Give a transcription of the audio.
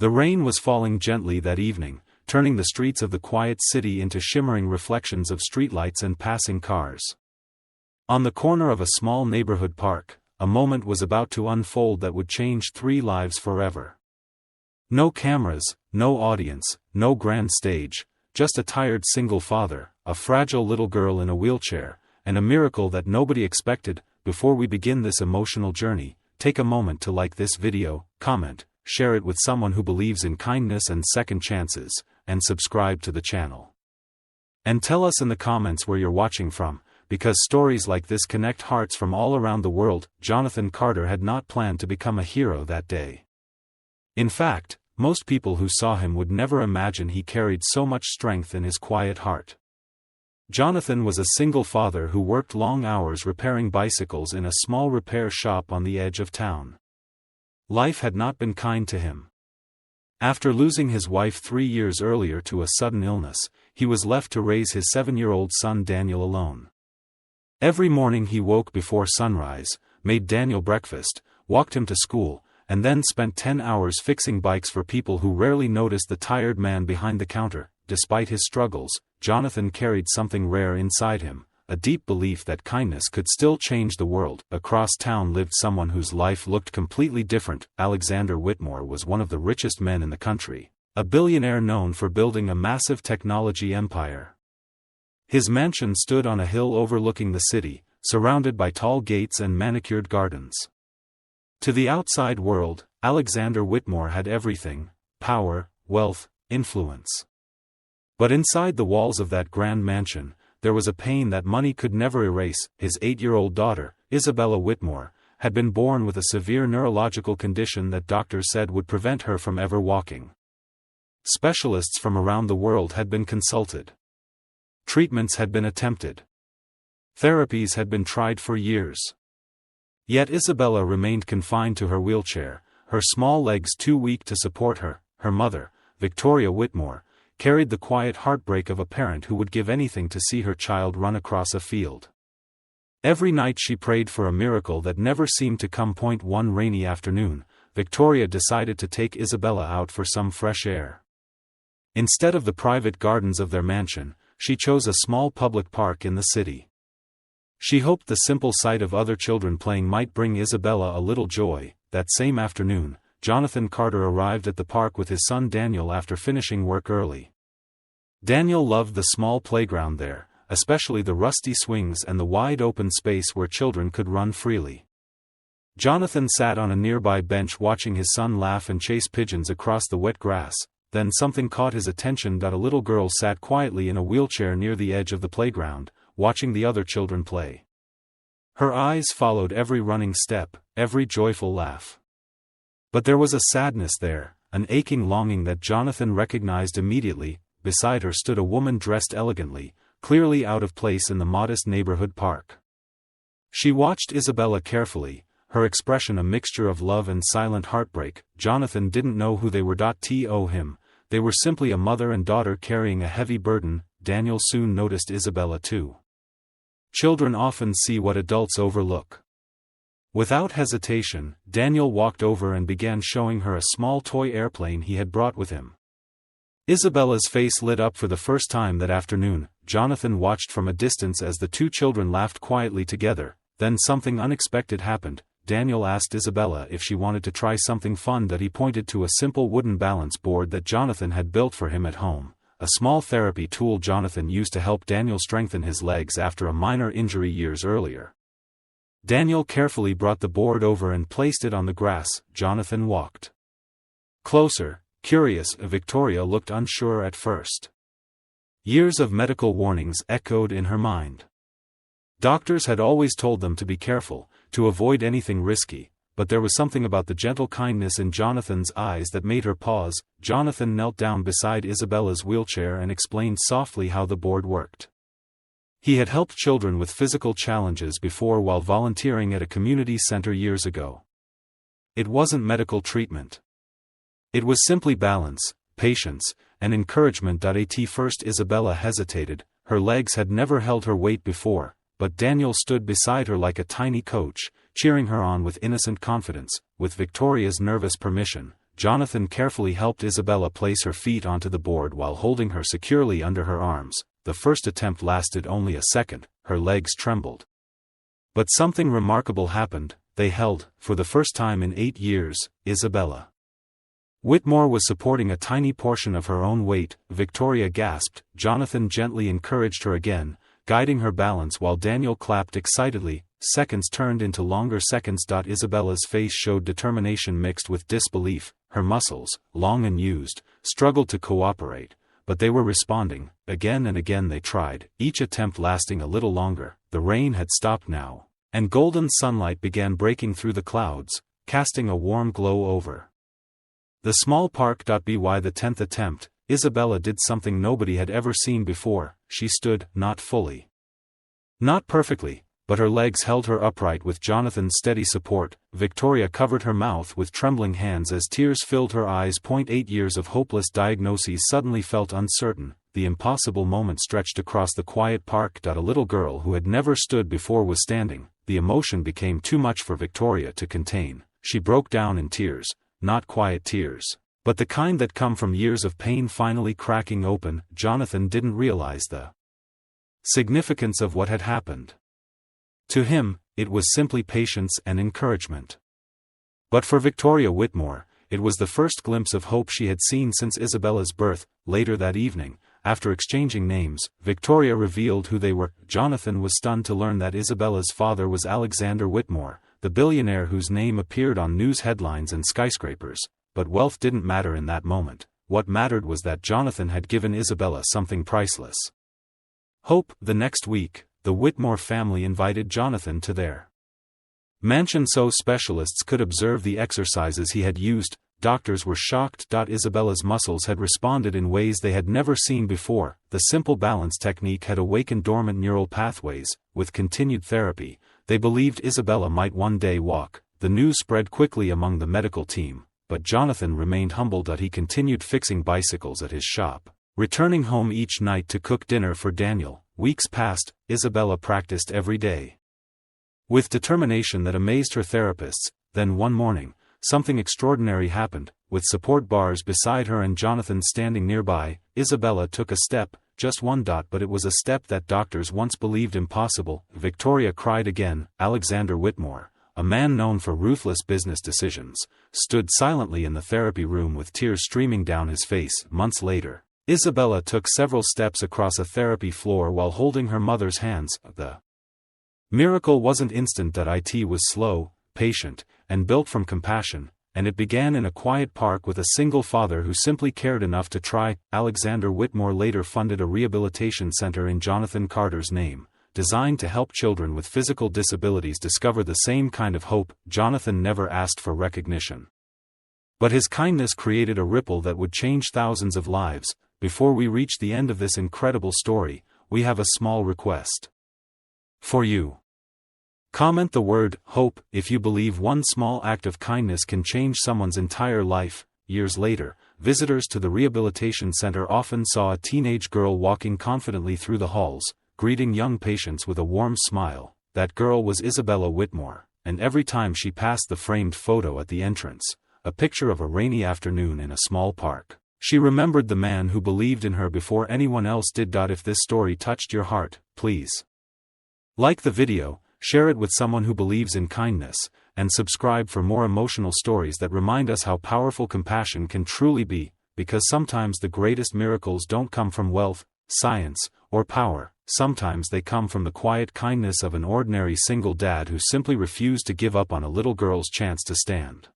The rain was falling gently that evening, turning the streets of the quiet city into shimmering reflections of streetlights and passing cars. On the corner of a small neighborhood park, a moment was about to unfold that would change 3 lives forever. No cameras, no audience, no grand stage, just a tired single father, a fragile little girl in a wheelchair, and a miracle that nobody expected. Before we begin this emotional journey, take a moment to like this video, comment, share it with someone who believes in kindness and second chances, and subscribe to the channel. And tell us in the comments where you're watching from, because stories like this connect hearts from all around the world. Jonathan Carter had not planned to become a hero that day. In fact, most people who saw him would never imagine he carried so much strength in his quiet heart. Jonathan was a single father who worked long hours repairing bicycles in a small repair shop on the edge of town. Life had not been kind to him. After losing his wife 3 years earlier to a sudden illness, he was left to raise his 7-year-old son Daniel alone. Every morning he woke before sunrise, made Daniel breakfast, walked him to school, and then spent 10 hours fixing bikes for people who rarely noticed the tired man behind the counter. Despite his struggles, Jonathan carried something rare inside him, a deep belief that kindness could still change the world. Across town lived someone whose life looked completely different. Alexander Whitmore was one of the richest men in the country, a billionaire known for building a massive technology empire. His mansion stood on a hill overlooking the city, surrounded by tall gates and manicured gardens. To the outside world, Alexander Whitmore had everything: power, wealth, influence. But inside the walls of that grand mansion, there was a pain that money could never erase. His 8-year-old daughter, Isabella Whitmore, had been born with a severe neurological condition that doctors said would prevent her from ever walking. Specialists from around the world had been consulted. Treatments had been attempted. Therapies had been tried for years. Yet Isabella remained confined to her wheelchair, her small legs too weak to support her. Her mother, Victoria Whitmore, carried the quiet heartbreak of a parent who would give anything to see her child run across a field. Every night she prayed for a miracle that never seemed to come. One rainy afternoon, Victoria decided to take Isabella out for some fresh air. Instead of the private gardens of their mansion, she chose a small public park in the city. She hoped the simple sight of other children playing might bring Isabella a little joy. That same afternoon, Jonathan Carter arrived at the park with his son Daniel after finishing work early. Daniel loved the small playground there, especially the rusty swings and the wide open space where children could run freely. Jonathan sat on a nearby bench watching his son laugh and chase pigeons across the wet grass. Then something caught his attention. A little girl sat quietly in a wheelchair near the edge of the playground, watching the other children play. Her eyes followed every running step, every joyful laugh. But there was a sadness there, an aching longing that Jonathan recognized immediately. Beside her stood a woman dressed elegantly, clearly out of place in the modest neighborhood park. She watched Isabella carefully, her expression a mixture of love and silent heartbreak. Jonathan didn't know who they were. To him, they were simply a mother and daughter carrying a heavy burden. Daniel soon noticed Isabella too. Children often see what adults overlook. Without hesitation, Daniel walked over and began showing her a small toy airplane he had brought with him. Isabella's face lit up for the first time that afternoon. Jonathan watched from a distance as the two children laughed quietly together. Then something unexpected happened. Daniel asked Isabella if she wanted to try something fun. He pointed to a simple wooden balance board that Jonathan had built for him at home, a small therapy tool Jonathan used to help Daniel strengthen his legs after a minor injury years earlier. Daniel carefully brought the board over and placed it on the grass. Jonathan walked closer, curious. Victoria looked unsure at first. Years of medical warnings echoed in her mind. Doctors had always told them to be careful, to avoid anything risky, but there was something about the gentle kindness in Jonathan's eyes that made her pause. Jonathan knelt down beside Isabella's wheelchair and explained softly how the board worked. He had helped children with physical challenges before while volunteering at a community center years ago. It wasn't medical treatment. It was simply balance, patience, and encouragement. At first Isabella hesitated. Her legs had never held her weight before, but Daniel stood beside her like a tiny coach, cheering her on with innocent confidence. With Victoria's nervous permission, Jonathan carefully helped Isabella place her feet onto the board while holding her securely under her arms. The first attempt lasted only a second, her legs trembled. But something remarkable happened. They held, for the first time in 8 years, Isabella. Whitmore was supporting a tiny portion of her own weight, Victoria gasped. Jonathan gently encouraged her again, guiding her balance while Daniel clapped excitedly. Seconds turned into longer seconds. Isabella's face showed determination mixed with disbelief. Her muscles, long and used, struggled to cooperate, but they were responding. Again and again they tried, each attempt lasting a little longer. The rain had stopped now, and golden sunlight began breaking through the clouds, casting a warm glow over the small park. By the 10th attempt, Isabella did something nobody had ever seen before. She stood, not fully, not perfectly, but her legs held her upright with Jonathan's steady support. Victoria covered her mouth with trembling hands as tears filled her eyes. 8 years of hopeless diagnoses suddenly felt uncertain. The impossible moment stretched across the quiet park. A little girl who had never stood before was standing. The emotion became too much for Victoria to contain. She broke down in tears, not quiet tears, but the kind that come from years of pain finally cracking open. Jonathan didn't realize the significance of what had happened. To him, it was simply patience and encouragement. But for Victoria Whitmore, it was the first glimpse of hope she had seen since Isabella's birth. Later that evening, after exchanging names, Victoria revealed who they were. Jonathan was stunned to learn that Isabella's father was Alexander Whitmore, the billionaire whose name appeared on news headlines and skyscrapers. But wealth didn't matter in that moment. What mattered was that Jonathan had given Isabella something priceless: hope. The next week, the Whitmore family invited Jonathan to their mansion so specialists could observe the exercises he had used. Doctors were shocked. Isabella's muscles had responded in ways they had never seen before. The simple balance technique had awakened dormant neural pathways. With continued therapy, they believed Isabella might one day walk. The news spread quickly among the medical team, but Jonathan remained humbled. He continued fixing bicycles at his shop, returning home each night to cook dinner for Daniel. Weeks passed. Isabella practiced every day with determination that amazed her therapists. Then one morning, something extraordinary happened. With support bars beside her and Jonathan standing nearby, Isabella took a step, just one. But it was a step that doctors once believed impossible. Victoria cried again. Alexander Whitmore, a man known for ruthless business decisions, stood silently in the therapy room with tears streaming down his face. Months later, Isabella took several steps across a therapy floor while holding her mother's hands. The miracle wasn't instant. It was slow, patient, and built from compassion, and it began in a quiet park with a single father who simply cared enough to try. Alexander Whitmore later funded a rehabilitation center in Jonathan Carter's name, designed to help children with physical disabilities discover the same kind of hope. Jonathan never asked for recognition, but his kindness created a ripple that would change thousands of lives. Before we reach the end of this incredible story, we have a small request for you. Comment the word hope if you believe one small act of kindness can change someone's entire life. Years later, visitors to the rehabilitation center often saw a teenage girl walking confidently through the halls, greeting young patients with a warm smile. That girl was Isabella Whitmore, and every time she passed the framed photo at the entrance, a picture of a rainy afternoon in a small park, she remembered the man who believed in her before anyone else did. If this story touched your heart, please like the video, share it with someone who believes in kindness, and subscribe for more emotional stories that remind us how powerful compassion can truly be, because sometimes the greatest miracles don't come from wealth, science, or power. Sometimes they come from the quiet kindness of an ordinary single dad who simply refused to give up on a little girl's chance to stand.